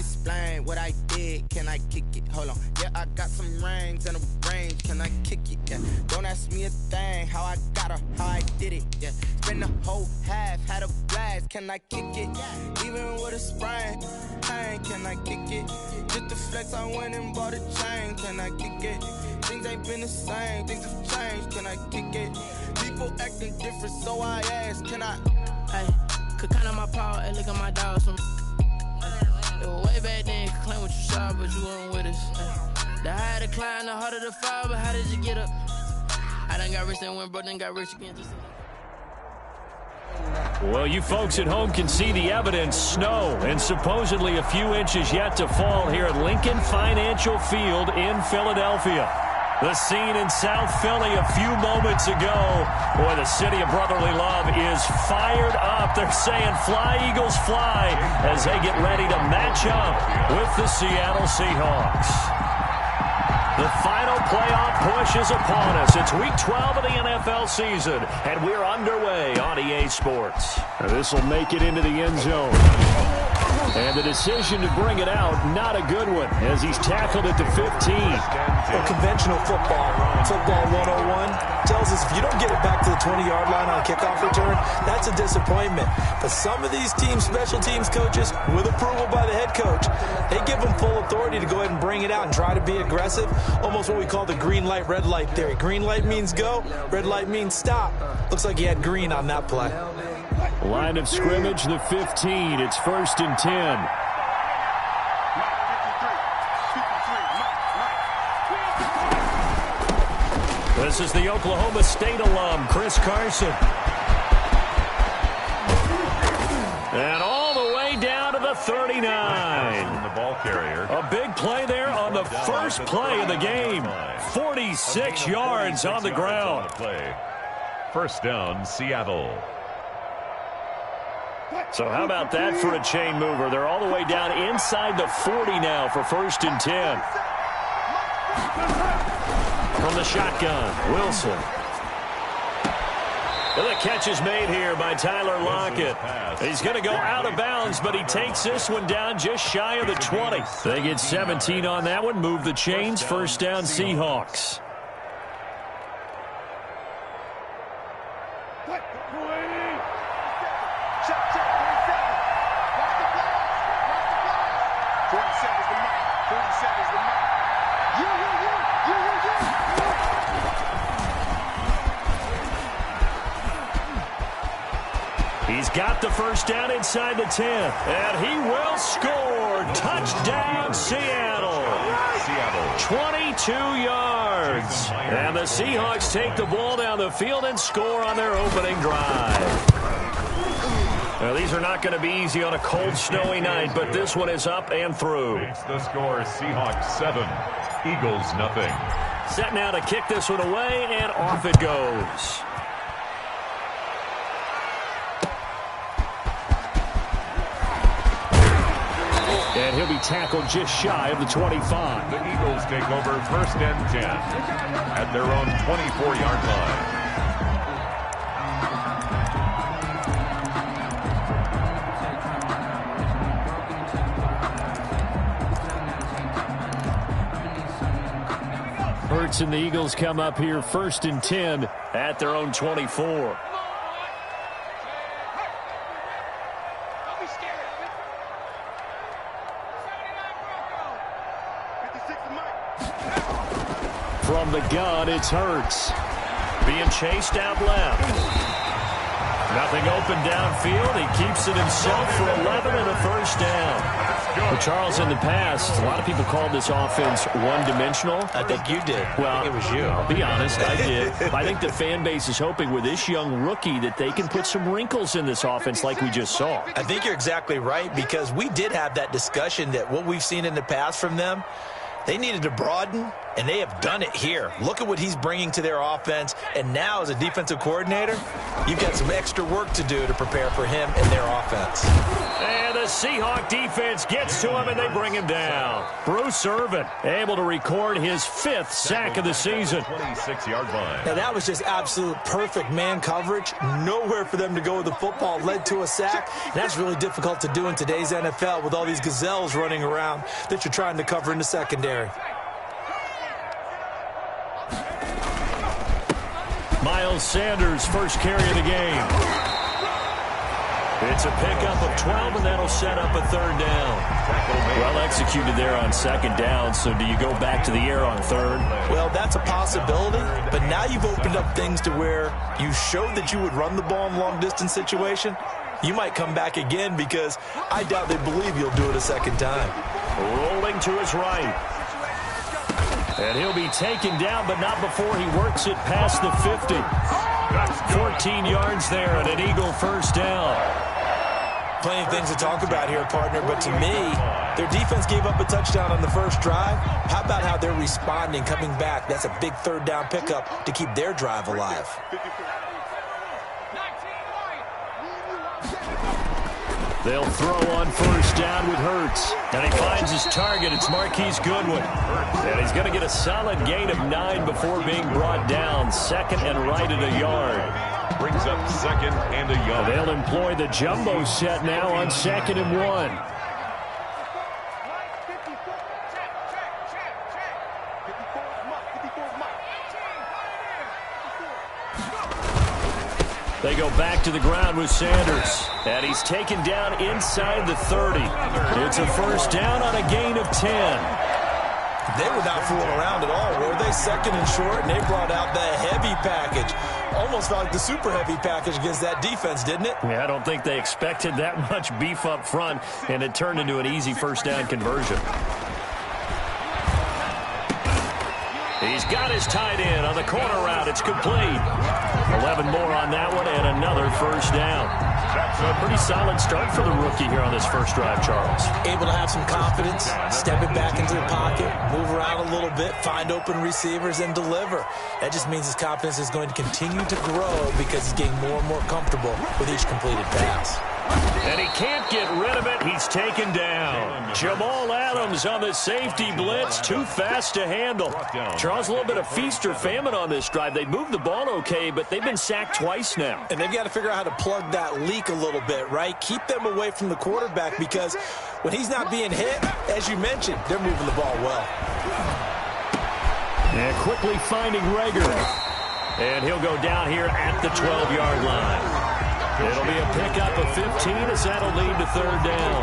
explain what I did. Can I kick it? Hold on. Yeah, I got some rings and a range. Can I kick it? Yeah. Don't ask me a thing. How I got her, how I did it. Yeah. Spend the whole half, had a blast. Can I kick it? Even with a sprain. Hey, can I kick it? Just the flex, I went and bought a chain. Can I kick it? Things ain't been the same. Things have changed. Can I kick it? People acting different, so I ask. Can I? Hey, could count on my power and look at my dogs. It was way back then, could claim what you saw, but you weren't with us. The higher the climb, the harder the fall, but how did you get up? I done got rich and went broke, then got rich again. Well, you folks at home can see the evidence. Snow and supposedly a few inches yet to fall here at Lincoln Financial Field in Philadelphia. The scene in South Philly a few moments ago. Boy, the city of brotherly love is fired up. They're saying fly, Eagles, fly, as they get ready to match up with the Seattle Seahawks. The final playoff push is upon us. It's Week 12 of the NFL season, and we're underway on EA Sports. This will make it into the end zone. And the decision to bring it out, not a good one, as he's tackled at the 15. Well, conventional football 101, tells us if you don't get it back to the 20-yard line on a kickoff return, that's a disappointment. But some of these teams, special teams coaches, with approval by the head coach, they give them full authority to go ahead and bring it out and try to be aggressive, almost what we call the green light, red light theory. Green light means go, red light means stop. Looks like he had green on that play. Line of scrimmage, the 15. It's 1st and 10. This is the Oklahoma State alum, Chris Carson. And all the way down to the 39. The ball carrier. A big play there on the first play of the game. 46 yards on the ground. First down, Seattle. So how about that for a chain mover? They're all the way down inside the 40 now for 1st and 10. From the shotgun, Wilson. And the catch is made here by Tyler Lockett. He's going to go out of bounds, but he takes this one down just shy of the 20. They get 17 on that one, move the chains, 1st down Seahawks. He's got the first down inside the 10. And he will score. Touchdown, Seattle. 22 yards. And the Seahawks take the ball down the field and score on their opening drive. Now, these are not going to be easy on a cold, snowy night, but this one is up and through. It's the score, Seahawks 7, Eagles nothing. Set now to kick this one away, and off it goes. And he'll be tackled just shy of the 25. The Eagles take over 1st and 10 at their own 24-yard line. Hurts and the Eagles come up here 1st and 10 at their own 24. From the gun, it's Hurts. Being chased out left. Nothing open downfield. He keeps it himself for 11 and a 1st down. Well, Charles, in the past, a lot of people called this offense one-dimensional. I think you did. Well, it was you. I'll be honest, I did. I think the fan base is hoping with this young rookie that they can put some wrinkles in this offense like we just saw. I think you're exactly right, because we did have that discussion that what we've seen in the past from them, They needed to broaden, and they have done it here. Look at what he's bringing to their offense. And now, as a defensive coordinator, you've got some extra work to do to prepare for him and their offense. And the Seahawk defense gets to him, and they bring him down. Bruce Irvin able to record his 5th sack of the season. 26-yard line. Now, that was just absolute perfect man coverage. Nowhere for them to go with the football. Led to a sack. And that's really difficult to do in today's NFL with all these gazelles running around that you're trying to cover in the secondary. Miles Sanders, first carry of the game. It's a pickup of 12, and that'll set up a 3rd down. Well executed there on 2nd down, so do you go back to the air on 3rd? Well, that's a possibility, but now you've opened up things to where you showed that you would run the ball in long-distance situation. You might come back again because I doubt they believe you'll do it a 2nd time. Rolling to his right. And he'll be taken down, but not before he works it past the 50. 14 yards there and an Eagle first down. Plenty of things to talk about here, partner, but to me, their defense gave up a touchdown on the first drive. How about how they're responding, coming back? That's a big 3rd down pickup to keep their drive alive. They'll throw on first down with Hurts. And he finds his target. It's Marquise Goodwin. And he's going to get a solid gain of 9 before being brought down. 2nd and right at a yard. Brings up 2nd and a yard. They'll employ the jumbo set now on 2nd and 1. They go back to the ground with Sanders. And he's taken down inside the 30. It's a first down on a gain of 10. They were not fooling around at all, were they? 2nd and short, and they brought out the heavy package. Almost felt like the super heavy package against that defense, didn't it? Yeah, I don't think they expected that much beef up front, and it turned into an easy first down conversion. He's got his tight end on the corner route. It's complete. 11 more on that one and another first down. That's a pretty solid start for the rookie here on this first drive, Charles. Able to have some confidence, step it back into the pocket, move around a little bit, find open receivers, and deliver. That just means his confidence is going to continue to grow because he's getting more and more comfortable with each completed pass. And he can't get rid of it. He's taken down. Jamal Adams on the safety blitz. Too fast to handle. Charles, a little bit of feast or famine on this drive. They moved the ball okay, but they've been sacked twice now. And they've got to figure out how to plug that leak a little bit, right? Keep them away from the quarterback because when he's not being hit, as you mentioned, they're moving the ball well. And quickly finding Rager. And he'll go down here at the 12-yard line. It'll be a pickup of 15 as that'll lead to 3rd down.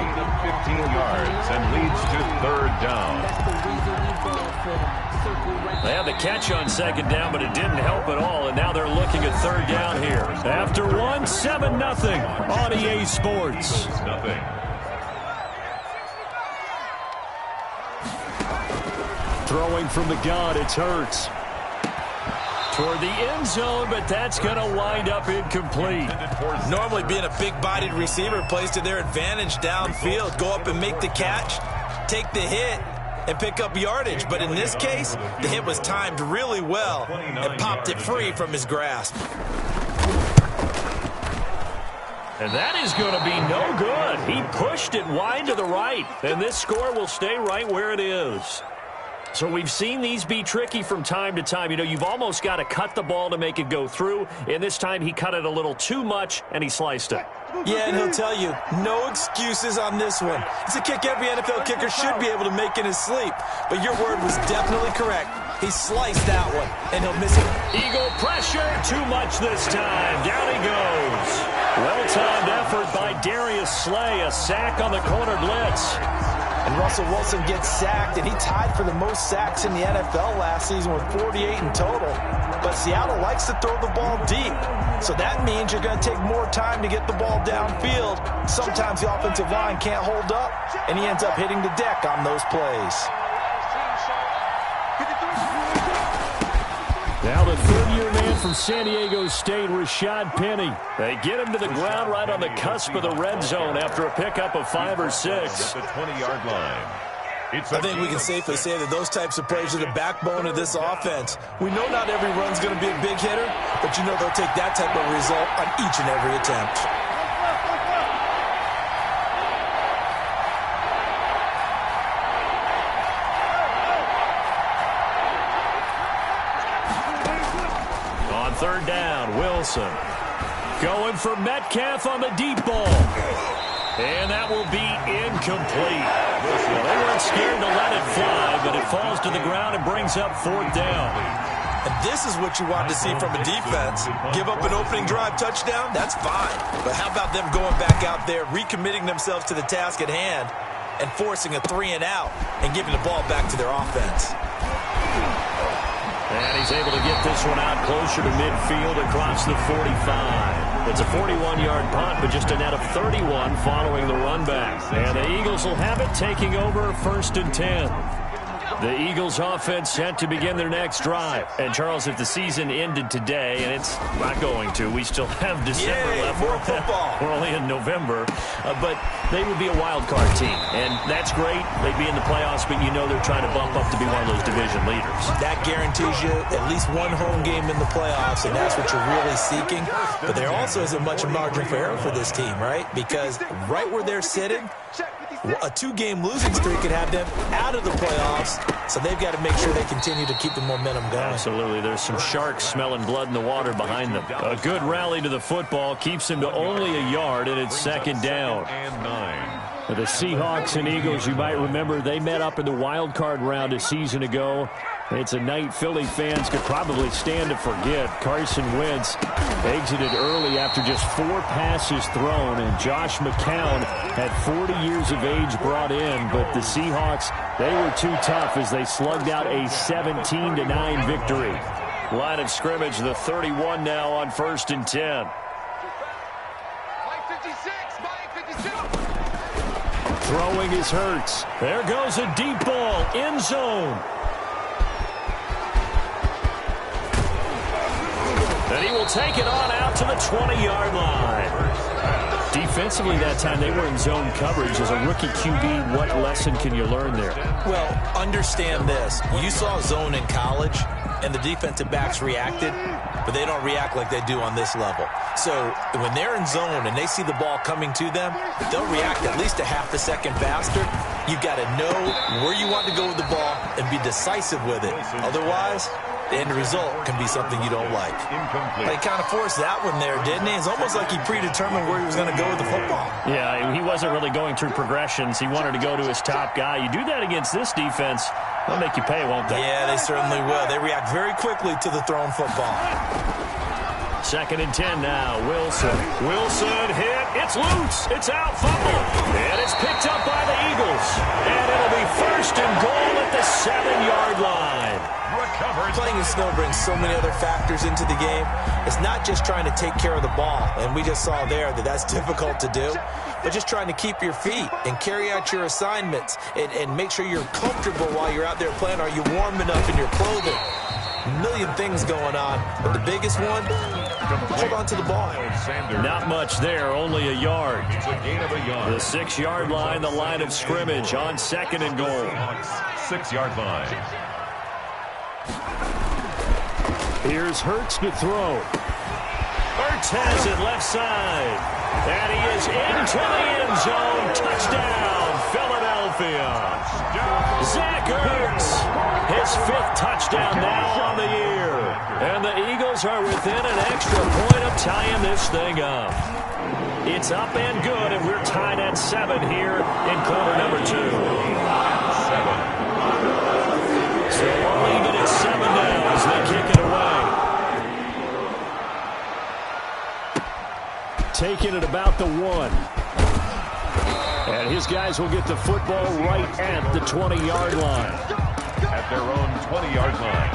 15 yards and leads to 3rd down. They had the catch on 2nd down, but it didn't help at all, and now they're looking at 3rd down here. After 1, 7-0 on EA Sports. Throwing from the gun, it's Hurts. Toward the end zone, but that's going to wind up incomplete. Normally being a big-bodied receiver plays to their advantage downfield. Go up and make the catch, take the hit, and pick up yardage. But in this case, the hit was timed really well and popped it free from his grasp. And that is going to be no good. He pushed it wide to the right, and this score will stay right where it is. So we've seen these be tricky from time to time. You know, you've almost got to cut the ball to make it go through. And this time he cut it a little too much, and he sliced it. Yeah, and he'll tell you, no excuses on this one. It's a kick every NFL kicker should be able to make in his sleep. But your word was definitely correct. He sliced that one, and he'll miss it. Eagle pressure, too much this time. Down he goes. Well-timed effort by Darius Slay. A sack on the corner blitz. And Russell Wilson gets sacked, and he tied for the most sacks in the NFL last season with 48 in total. But Seattle likes to throw the ball deep, so that means you're going to take more time to get the ball downfield. Sometimes the offensive line can't hold up, and he ends up hitting the deck on those plays. Now the third-year man from San Diego State, Rashad Penny. They get him to the ground right on the cusp of the red zone after a pickup of 5 or 6. At the 20-yard line. I think we can safely say that those types of plays are the backbone of this offense. We know not every run's going to be a big hitter, but you know they'll take that type of result on each and every attempt. On third down, Wilson going for Metcalf on the deep ball. And that will be incomplete. Well, they weren't scared to let it fly, but it falls to the ground and brings up fourth down. And this is what you want to see from a defense. Give up an opening drive touchdown, that's fine. But how about them going back out there, recommitting themselves to the task at hand, and forcing a 3-and-out and giving the ball back to their offense. And he's able to get this one out closer to midfield across the 45. It's a 41-yard punt, but just a net of 31 following the run back. And the Eagles will have it, taking over 1st and 10. The Eagles offense set to begin their next drive. And, Charles, if the season ended today, and it's not going to, we still have December left. More football. We're only in November. But they would be a wild card team. And that's great. They'd be in the playoffs, but you know they're trying to bump up to be one of those division leaders. That guarantees you at least one home game in the playoffs, and that's what you're really seeking. But there also isn't much margin for error for this team, right? Because right where they're sitting, a 2-game losing streak could have them out of the playoffs, so they've got to make sure they continue to keep the momentum going. Absolutely. There's some sharks smelling blood in the water behind them. A good rally to the football keeps them to only a yard, and it's 2nd down. And 9. The Seahawks and Eagles, you might remember, they met up in the wild card round a season ago. It's a night Philly fans could probably stand to forget. Carson Wentz exited early after just 4 passes thrown, and Josh McCown had 40 years of age brought in, but the Seahawks, they were too tough as they slugged out a 17-9 victory. Line of scrimmage, the 31 now on 1st and 10. Throwing is Hurts. There goes a deep ball, end zone. And he will take it on out to the 20-yard line. Defensively that time, they were in zone coverage. As a rookie QB, what lesson can you learn there? Well, understand this. You saw zone in college, and the defensive backs reacted, but they don't react like they do on this level. So when they're in zone and they see the ball coming to them, they'll react at least a half a second faster. You've got to know where you want to go with the ball and be decisive with it. Otherwise, the end result can be something you don't like. He kind of forced that one there, didn't he? It's almost like he predetermined where he was going to go with the football. Yeah, he wasn't really going through progressions. He wanted to go to his top guy. You do that against this defense, they'll make you pay, won't they? Yeah, they certainly will. They react very quickly to the thrown football. 2nd and 10 now. Wilson hit. It's loose. It's out. Fumble. And it's picked up by the Eagles. And it'll be 1st and goal at the 7-yard line. Playing in snow brings so many other factors into the game. It's not just trying to take care of the ball, and we just saw there that that's difficult to do, but just trying to keep your feet and carry out your assignments and make sure you're comfortable while you're out there playing. Are you warm enough in your clothing? A million things going on, but the biggest one, hold on to the ball. Not much there, only a yard. It's a gain of a yard. The 6-yard line, the line of scrimmage on 2nd and goal. 6-yard line. Here's Hurts to throw. Hurts has it left side. And he is into the end zone. Touchdown, Philadelphia. Zach Ertz, his 5th touchdown now on the year. And the Eagles are within an extra point of tying this thing up. It's up and good, and we're tied at 7 here in quarter number 2. 7. So we'll leave it at 7 now as they kick it away. Taking it about the 1. And his guys will get the football right at the 20-yard line. At their own 20-yard line.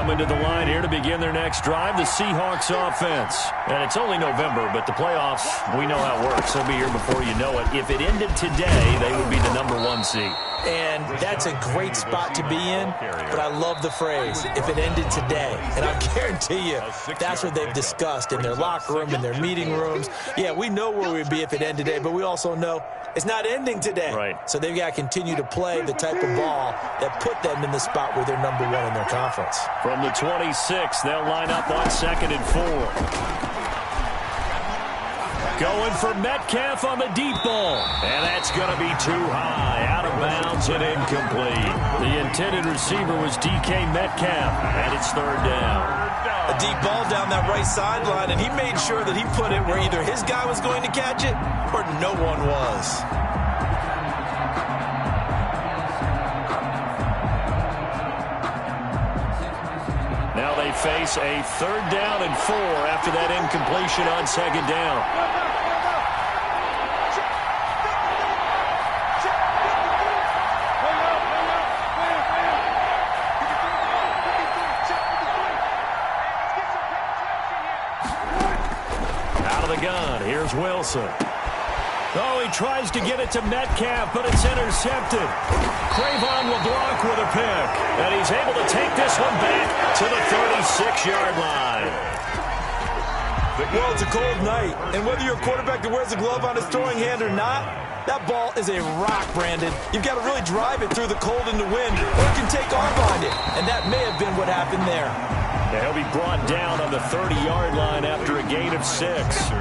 Coming to the line here to begin their next drive, the Seahawks offense. And it's only November, but the playoffs, we know how it works. They'll be here before you know it. If it ended today, they would be the #1 seed. And that's a great spot to be in, but I love the phrase, if it ended today. And I guarantee you, that's what they've discussed in their locker room, in their meeting rooms. Yeah, we know where we'd be if it ended today, but we also know it's not ending today. Right. So they've got to continue to play the type of ball that put them in the spot where they're #1 in their conference. From the 26, they'll line up on 2nd and 4. Going for Metcalf on the deep ball. And that's going to be too high. Out of bounds and incomplete. The intended receiver was DK Metcalf, and it's 3rd down. A deep ball down that right sideline, and he made sure that he put it where either his guy was going to catch it or no one was. Now they face a 3rd down and 4 after that incompletion on 2nd down. Here's Wilson. Oh, he tries to get it to Metcalf, but it's intercepted. Cravon LeBlanc with a pick. And he's able to take this one back to the 36-yard line. Well, it's a cold night, and whether you're a quarterback that wears a glove on his throwing hand or not, that ball is a rock, Brandon. You've got to really drive it through the cold and the wind, or it can take off on you. And that may have been what happened there. He'll be brought down on the 30-yard line after a gain of 6.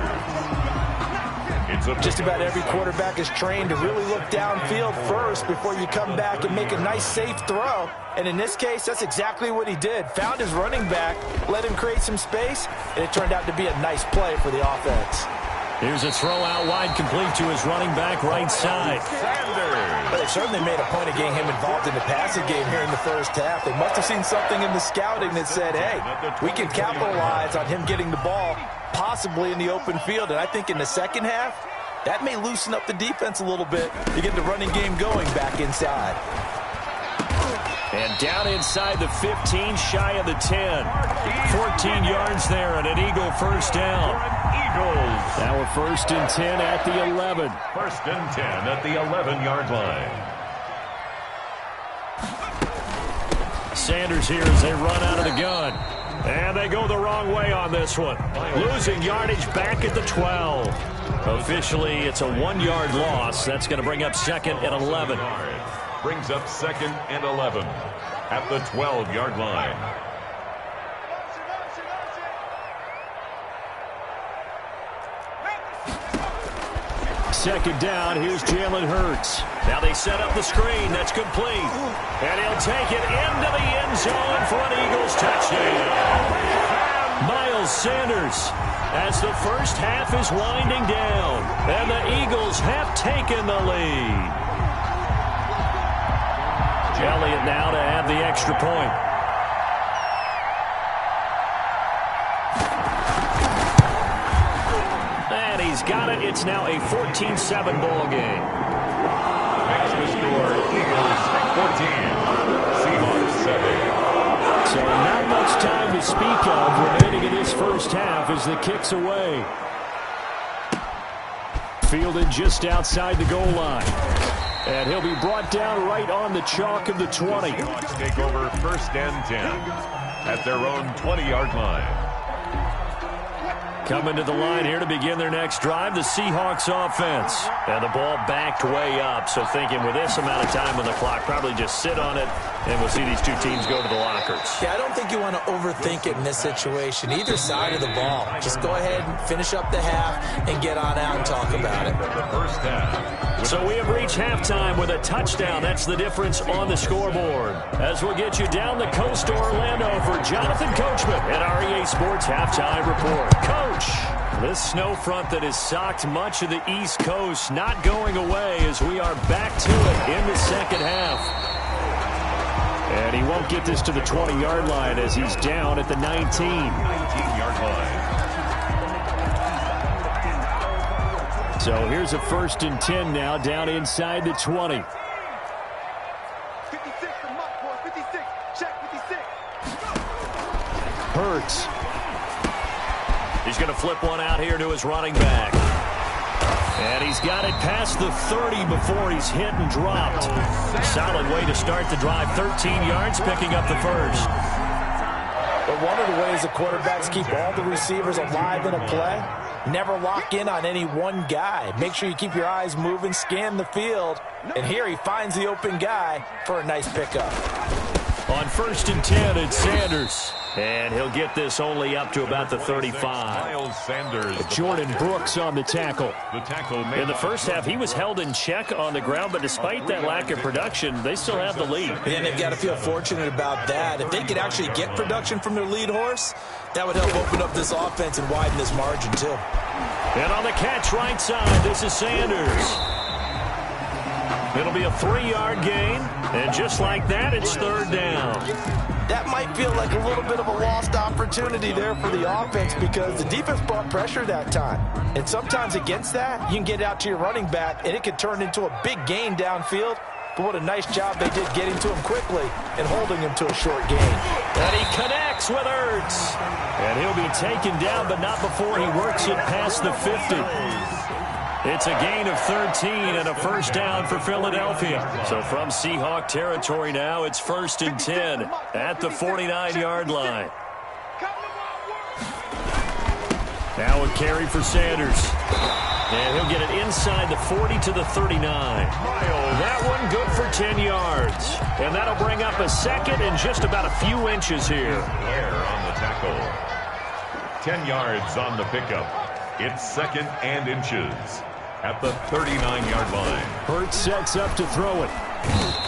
Just about every quarterback is trained to really look downfield first before you come back and make a nice, safe throw. And in this case, that's exactly what he did. Found his running back, let him create some space, and it turned out to be a nice play for the offense. Here's a throw out wide, complete to his running back right side. But they certainly made a point of getting him involved in the passing game here in the first half. They must have seen something in the scouting that said, hey, we can capitalize on him getting the ball, possibly in the open field. And I think in the second half, that may loosen up the defense a little bit to get the running game going back inside. And down inside the 15, shy of the 10. 14 yards there and an Eagle first down. Eagles. Now we're 1st and 10 at the 11. 1st and 10 at the 11-yard line. Sanders here as they run out of the gun. And they go the wrong way on this one. Losing yardage back at the 12. Officially, it's a 1-yard loss. That's going to bring up 2nd and 11. Brings up 2nd and 11 at the 12-yard line. Second down, here's Jalen Hurts. Now they set up the screen, that's complete. And he'll take it into the end zone for an Eagles touchdown. Miles Sanders, as the first half is winding down, and the Eagles have taken the lead. Elliott now to add the extra point. And he's got it. It's now a 14-7 ball game. Makes the score Eagles 14, Seahawks 7. So not much time to speak of remaining in this first half as the kick's away. Fielded just outside the goal line. And he'll be brought down right on the chalk of the 20. Seahawks take over 1st and 10 at their own 20-yard line. Coming to the line here to begin their next drive, the Seahawks offense. And the ball backed way up, so thinking with this amount of time on the clock, probably just sit on it, and we'll see these two teams go to the lockers. Yeah, I don't think you want to overthink it in this situation. Either side of the ball. Just go ahead and finish up the half and get on out and talk about it. The first half. So we have reached halftime with a touchdown. That's the difference on the scoreboard. As we'll get you down the coast to Orlando for Jonathan Coachman at our EA Sports Halftime Report. Coach, this snow front that has socked much of the East Coast not going away as we are back to it in the second half. And he won't get this to the 20-yard line as he's down at the 19. 19-yard line. So here's a 1st and 10 now down inside the 20. 56, the mark, boys. 56. Check 56. Hurts. He's going to flip one out here to his running back. And he's got it past the 30 before he's hit and dropped. Solid way to start the drive. 13 yards, picking up the first. But one of the ways the quarterbacks keep all the receivers alive in a play, never lock in on any one guy. Make sure you keep your eyes moving, scan the field. And here he finds the open guy for a nice pickup. On 1st and 10, it's Sanders. And he'll get this only up to about the 35. Sanders. Jordan Brooks on the tackle. In the first half, he was held in check on the ground, but despite that lack of production, they still have the lead. And they've got to feel fortunate about that. If they could actually get production from their lead horse, that would help open up this offense and widen this margin, too. And on the catch right side, this is Sanders. It'll be a 3-yard gain, and just like that, it's 3rd down. That might feel like a little bit of a lost opportunity there for the offense because the defense brought pressure that time. And sometimes against that, you can get out to your running back, and it can turn into a big gain downfield. But what a nice job they did getting to him quickly and holding him to a short gain. And he connects with Ertz. And he'll be taken down, but not before he works it past the 50. It's a gain of 13 and a 1st down for Philadelphia. So from Seahawk territory now, it's 1st and 10 at the 49-yard line. Now a carry for Sanders. And he'll get it inside the 40 to the 39. That one good for 10 yards. And that'll bring up a 2nd and just about a few inches here. Blair on the tackle. 10 yards on the pickup. It's 2nd and inches at the 39-yard line. Hurts sets up to throw it.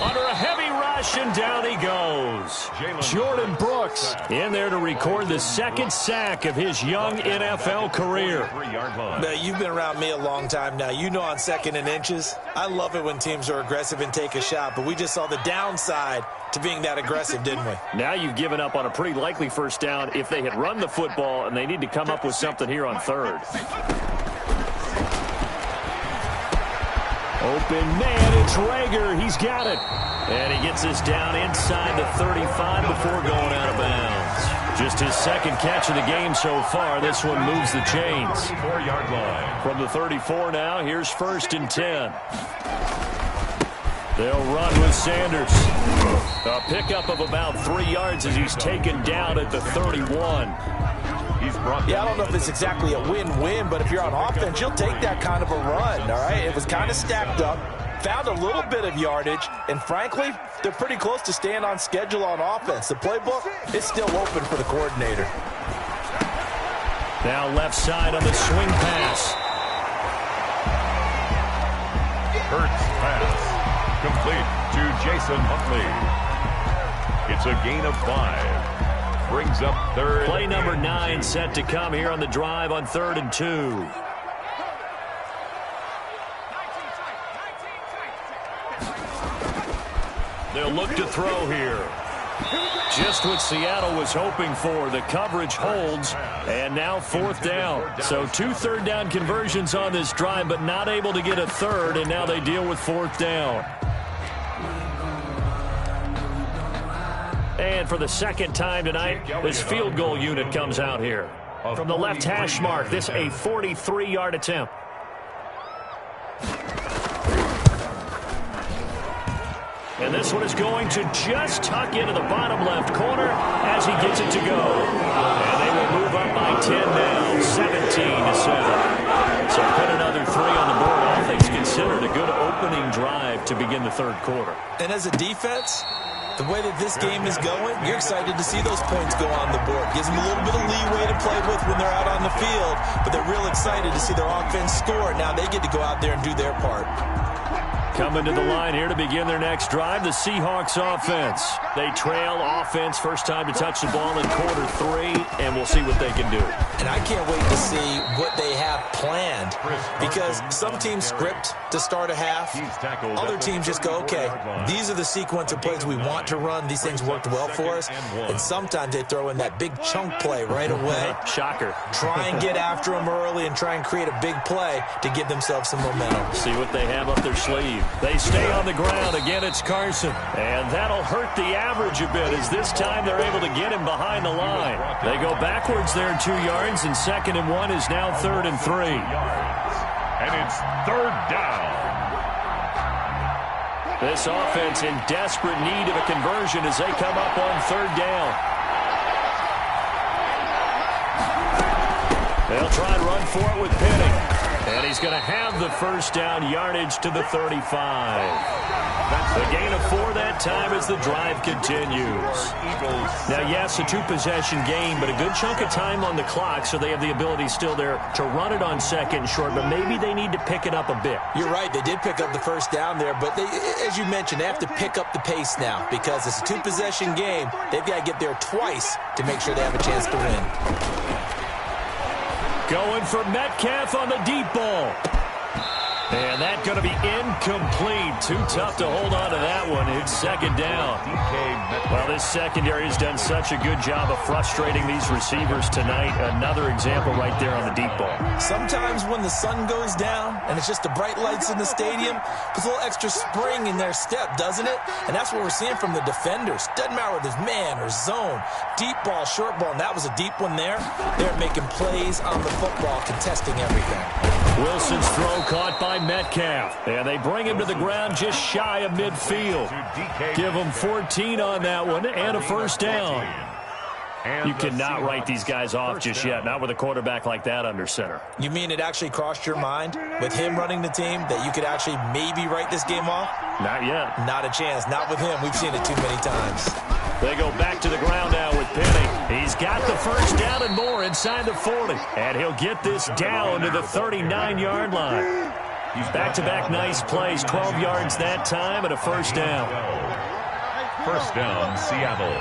Under a heavy rush, and down he goes. Jordan Brooks in there to record the 2nd sack of his young NFL career. Now, you've been around me a long time now. You know on 2nd and inches, I love it when teams are aggressive and take a shot, but we just saw the downside to being that aggressive, didn't we? Now you've given up on a pretty likely 1st down if they had run the football, and they need to come up with something here on 3rd. Open man, it's Rager. He's got it. And he gets this down inside the 35 before going out of bounds. Just his 2nd catch of the game so far. This one moves the chains. 4-yard line. From the 34 now, here's 1st and 10. They'll run with Sanders. A pickup of about 3 yards as he's taken down at the 31. Yeah, I don't know if it's exactly a win-win, but if you're on offense, you'll take that kind of a run, all right? It was kind of stacked up, found a little bit of yardage, and frankly, they're pretty close to staying on schedule on offense. The playbook is still open for the coordinator. Now left side on the swing pass. Hurts pass. Complete to Jason Huntley. It's a gain of 5. Brings up 3rd. Play number 9 set to come here on the drive on 3rd and 2. They'll look to throw here. Just what Seattle was hoping for. The coverage holds, and now 4th down. So 2 3rd down conversions on this drive, but not able to get a 3rd, and now they deal with 4th down. And for the 2nd time tonight, this field goal unit comes out here. From the left hash mark, this a 43-yard attempt. And this one is going to just tuck into the bottom left corner as he gets it to go. And they will move up by 10 now, 17-7. So put another 3 on the board. All things considered, a good opening drive to begin the 3rd quarter. And as a defense, the way that this game is going, you're excited to see those points go on the board. Gives them a little bit of leeway to play with when they're out on the field, but they're real excited to see their offense score. Now they get to go out there and do their part. Coming to the line here to begin their next drive, the Seahawks offense. They trail offense, first time to touch the ball in quarter 3, and we'll see what they can do. And I can't wait to see what they have planned, because some teams script to start a half. Other teams just go, okay, these are the sequence of plays we want to run. These things worked well for us. And sometimes they throw in that big chunk play right away. Shocker. Try and get after them early and try and create a big play to give themselves some momentum. See what they have up their sleeve. They stay on the ground. Again, it's Carson. And that'll hurt the average a bit, as this time they're able to get him behind the line. They go backwards there 2 yards, and 2nd and 1 is now 3rd and 3. And it's 3rd down. This offense in desperate need of a conversion as they come up on 3rd down. They'll try and run for it with Penning. And he's going to have the 1st down, yardage to the 35. The gain of 4 that time as the drive continues. Now, yes, a 2-possession game, but a good chunk of time on the clock, so they have the ability still there to run it on 2nd and short, but maybe they need to pick it up a bit. You're right. They did pick up the 1st down there, but they, as you mentioned, they have to pick up the pace now because it's a 2-possession game. They've got to get there twice to make sure they have a chance to win. Going for Metcalf on the deep ball. And that's going to be incomplete. Too tough to hold on to that one. It's 2nd down. Well, this secondary has done such a good job of frustrating these receivers tonight. Another example right there on the deep ball. Sometimes when the sun goes down and it's just the bright lights in the stadium, puts a little extra spring in their step, doesn't it? And that's what we're seeing from the defenders. Doesn't matter whether it's man or zone, deep ball, short ball, and that was a deep one there. They're making plays on the football, contesting everything. Wilson's throw caught by Metcalf. And they bring him to the ground just shy of midfield. Give him 14 on that one and a 1st down. You cannot write these guys off just yet, not with a quarterback like that under center. You mean it actually crossed your mind with him running the team that you could actually maybe write this game off? Not yet. Not a chance. Not with him. We've seen it too many times. They go back to the ground now with Penning. He's got the 1st down and more inside the 40. And he'll get this down to the 39-yard line. Back-to-back nice plays, 12 yards that time and a 1st down. 1st down, Seattle.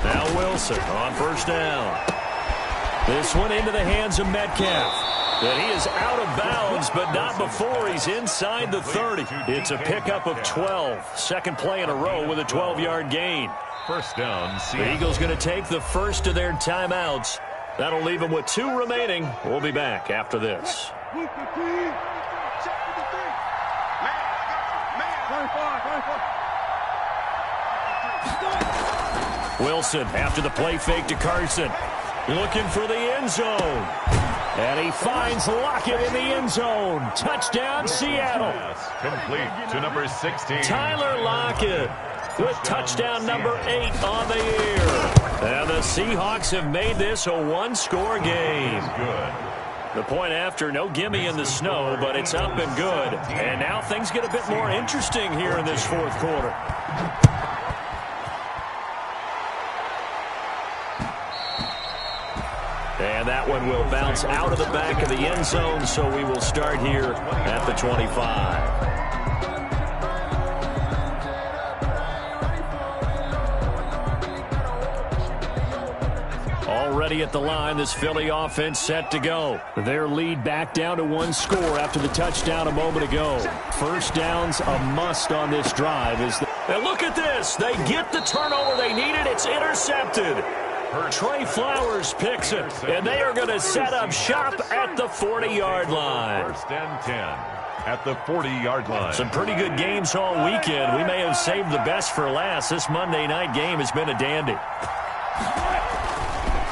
Now Wilson on 1st down. This one into the hands of Metcalf. And he is out of bounds, but not before he's inside the 30. It's a pickup of 12. 2nd play in a row with a 12-yard gain. 1st down, Seattle. The Eagles going to take the first of their timeouts. That'll leave them with 2 remaining. We'll be back after this. Wilson after the play fake to Carson. Looking for the end zone. And he finds Lockett in the end zone. Touchdown, Seattle. Complete to number 16. Tyler Lockett with touchdown number 8 on the year. And the Seahawks have made this a 1-score game. Good. The point after, no gimme in the snow, but it's up and good. And now things get a bit more interesting here in this 4th quarter. And that one will bounce out of the back of the end zone, so we will start here at the 25. Already at the line, this Philly offense set to go. Their lead back down to 1 score after the touchdown a moment ago. 1st down's a must on this drive. And look at this. They get the turnover they needed. It's intercepted. Trey Flowers picks it, and they are going to set up shop at the 40-yard line. 1st and 10 at the 40-yard line. Some pretty good games all weekend. We may have saved the best for last. This Monday night game has been a dandy.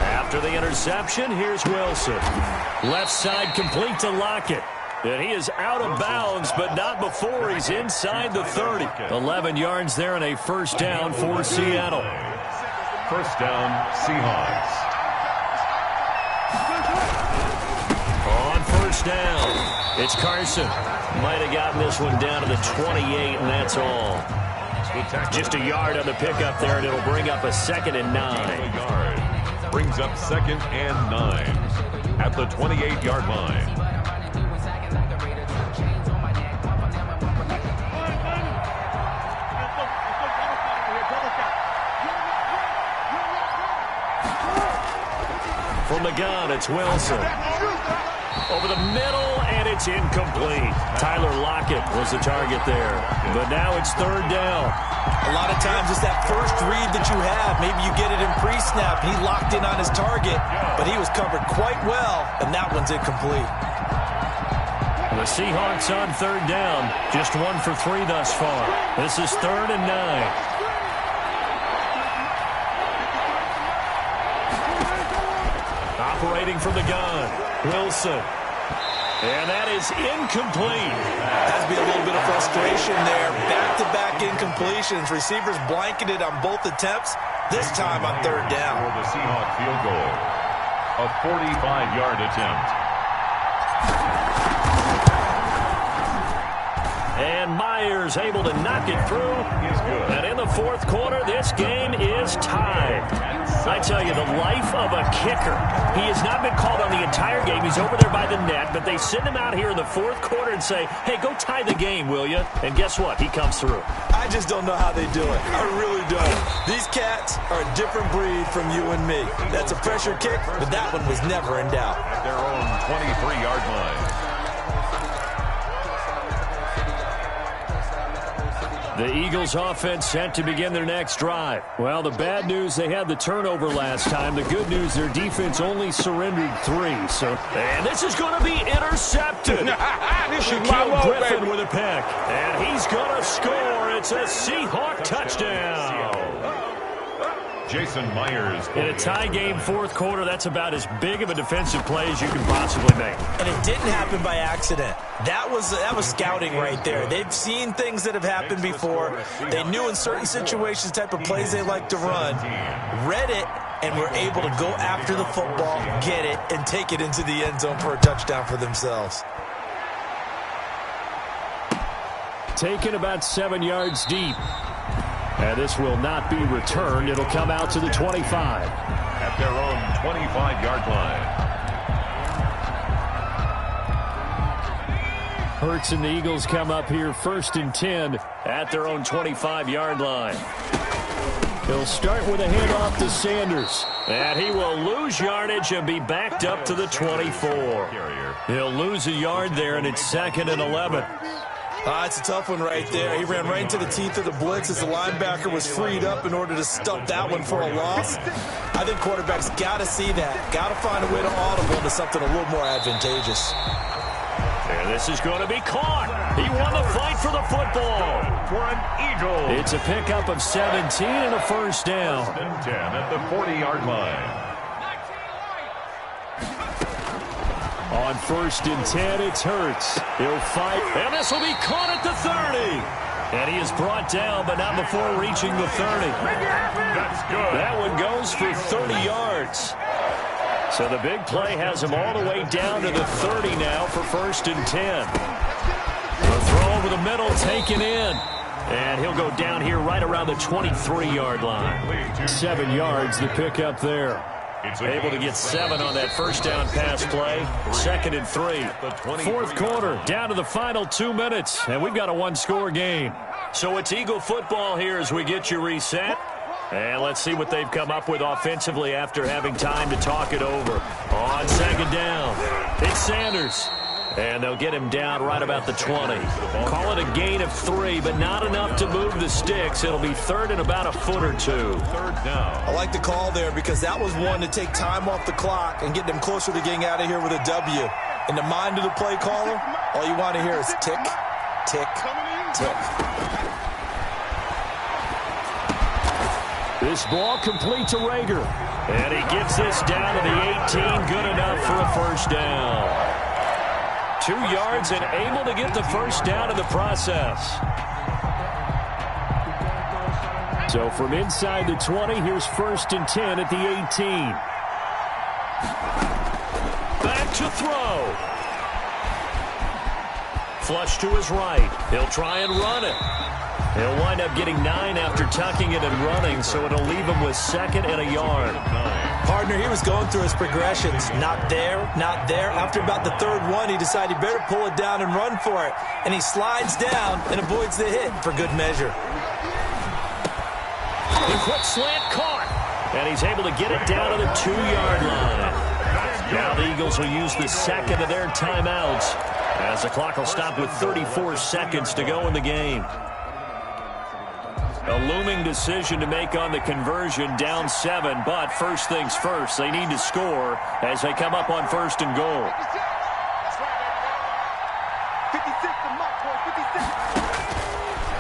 After the interception, here's Wilson. Left side complete to Lockett. And he is out of bounds, but not before he's inside the 30. 11 yards there and a 1st down for Seattle. 1st down, Seahawks. On 1st down, it's Carson. Might have gotten this one down to the 28, and that's all. Just a yard on the pickup there, and it'll bring up a 2nd and 9. Brings up 2nd and 9 at the 28-yard line. From the gun, it's Wilson. Over the middle, and it's incomplete. Tyler Lockett was the target there. But now it's third down. A lot of times it's that first read that you have. Maybe you get it in pre-snap. He locked in on his target, but he was covered quite well, and that one's incomplete. The Seahawks on third down. Just 1 for 3 thus far. This is 3rd and 9. Operating from the gun, Wilson. And that is incomplete. Has to be a little bit of frustration there. Back-to-back incompletions. Receivers blanketed on both attempts. This time on third down. For the Seahawks field goal. A 45-yard attempt. And Myers able to knock it through. He's good. And in the fourth quarter, this game is tied. I tell you, the life of a kicker. He has not been called on the entire game. He's over there by the net, but they send him out here in the fourth quarter and say, hey, go tie the game, will you? And guess what? He comes through. I just don't know how they do it. I really don't. These cats are a different breed from you and me. That's a pressure kick, but that one was never in doubt. At their own 23-yard line. The Eagles offense set to begin their next drive. Well, the bad news, they had the turnover last time. The good news, their defense only surrendered 3. And this is going to be intercepted. Shaquille Griffin with a pick. And he's going to score. It's a Seahawk touchdown. Jason Myers. In a tie game fourth quarter, that's about as big of a defensive play as you can possibly make. And it didn't happen by accident. That was scouting right there. They've seen things that have happened before. They knew in certain situations the type of plays they like to run, read it, and were able to go after the football, get it, and take it into the end zone for a touchdown for themselves. Taken about 7 yards deep. And this will not be returned. It'll come out to the 25. At their own 25-yard line. Hurts and the Eagles come up here 1st and 10 at their own 25-yard line. He'll start with a handoff to Sanders. And he will lose yardage and be backed up to the 24. He'll lose a yard there, and it's 2nd and 11. It's a tough one right there. He ran right into the teeth of the blitz as the linebacker was freed up in order to stuff that one for a loss. I think quarterbacks got to see that. Got to find a way to audible into something a little more advantageous. And this is going to be caught. He won the fight for the football. For an Eagle. It's a pickup of 17 and a first down. 1st and 10 at the 40-yard line. On 1st and 10, it's Hurts. He'll fight, and this will be caught at the 30. And he is brought down, but not before reaching the 30. That's good. That one goes for 30 yards. So the big play has him all the way down to the 30 now for 1st and 10. The throw over the middle, taken in. And he'll go down here right around the 23-yard line. 7 yards, the pickup there. Able to get 7 on that first down pass play. 2nd and 3. Fourth quarter, down to the final 2 minutes. And we've got a one-score game. So it's Eagle football here as we get you reset. And let's see what they've come up with offensively after having time to talk it over. On 2nd down, it's Sanders. And they'll get him down right about the 20. Call it a gain of 3, but not enough to move the sticks. It'll be 3rd and about a foot or 2. 3rd down. I like the call there because that was one to take time off the clock and get them closer to getting out of here with a W. In the mind of the play caller, all you want to hear is tick, tick, tick. This ball complete to Rager. And he gets this down to the 18. Good enough for a first down. 2 yards and able to get the first down in the process. So from inside the 20, here's 1st and 10 at the 18. Back to throw. Flush to his right. He'll try and run it. He'll wind up getting 9 after tucking it and running, so it'll leave him with 2nd and a yard. Partner, he was going through his progressions. Not there, not there. After about the 3rd one, he decided he better pull it down and run for it. And he slides down and avoids the hit for good measure. The quick slant caught. And he's able to get it down to the 2-yard line. Now the Eagles will use the second of their timeouts as the clock will stop with 34 seconds to go in the game. A looming decision to make on the conversion, down 7, but first things first, they need to score as they come up on first and goal.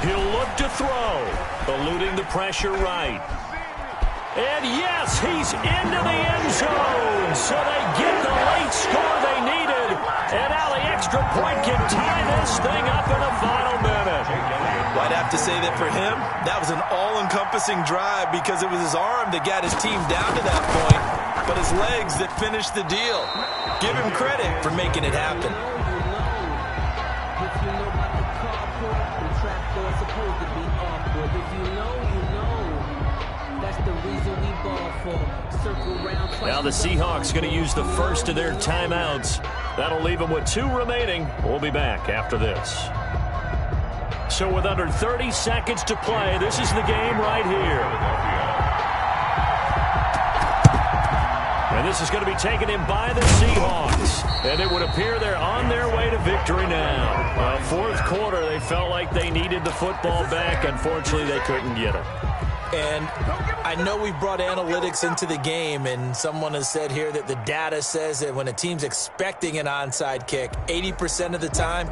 He'll look to throw, eluding the pressure right. And yes, he's into the end zone, so they get the late score they needed. And now the extra point can tie this thing up in the final minute. Well, I'd have to say that for him, that was an all-encompassing drive because it was his arm that got his team down to that point, but his legs that finished the deal. Give him credit for making it happen. Now the Seahawks going to use the first of their timeouts. That'll leave them with 2 remaining. We'll be back after this. So with under 30 seconds to play, this is the game right here. And this is going to be taken in by the Seahawks. And it would appear they're on their way to victory now. Fourth quarter, they felt like they needed the football back. Unfortunately, they couldn't get it. And I know we brought analytics into the game, and someone has said here that the data says that when a team's expecting an onside kick, 80% of the time,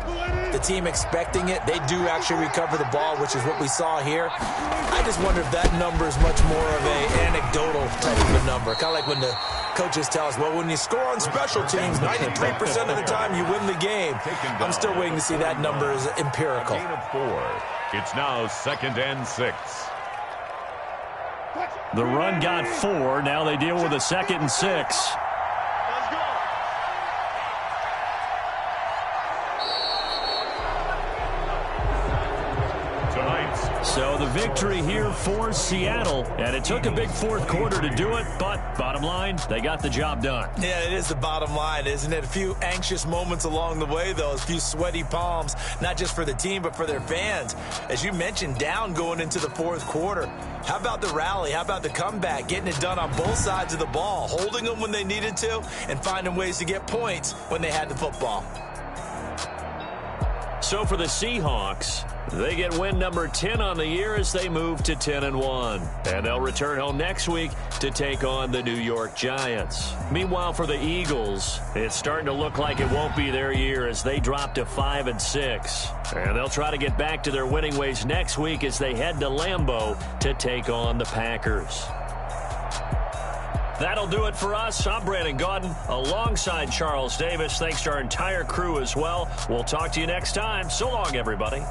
the team expecting it, they do actually recover the ball, which is what we saw here. I just wonder if that number is much more of an anecdotal type of a number. Kind of like when the coaches tell us, well, when you score on special teams, 93% of the time you win the game. I'm still waiting to see that number is empirical. Gain of 4. It's now 2nd and 6. The run got 4. Now they deal with a 2nd and 6. So the victory here for Seattle, and it took a big fourth quarter to do it, but bottom line, they got the job done. Yeah, it is the bottom line, isn't it? A few anxious moments along the way, though, a few sweaty palms, not just for the team, but for their fans. As you mentioned, down going into the fourth quarter. How about the rally? How about the comeback? Getting it done on both sides of the ball, holding them when they needed to, and finding ways to get points when they had the football. So for the Seahawks, they get win number 10 on the year as they move to 10-1. And they'll return home next week to take on the New York Giants. Meanwhile, for the Eagles, it's starting to look like it won't be their year as they drop to 5-6. And they'll try to get back to their winning ways next week as they head to Lambeau to take on the Packers. That'll do it for us. I'm Brandon Gaudin alongside Charles Davis. Thanks to our entire crew as well. We'll talk to you next time. So long, everybody.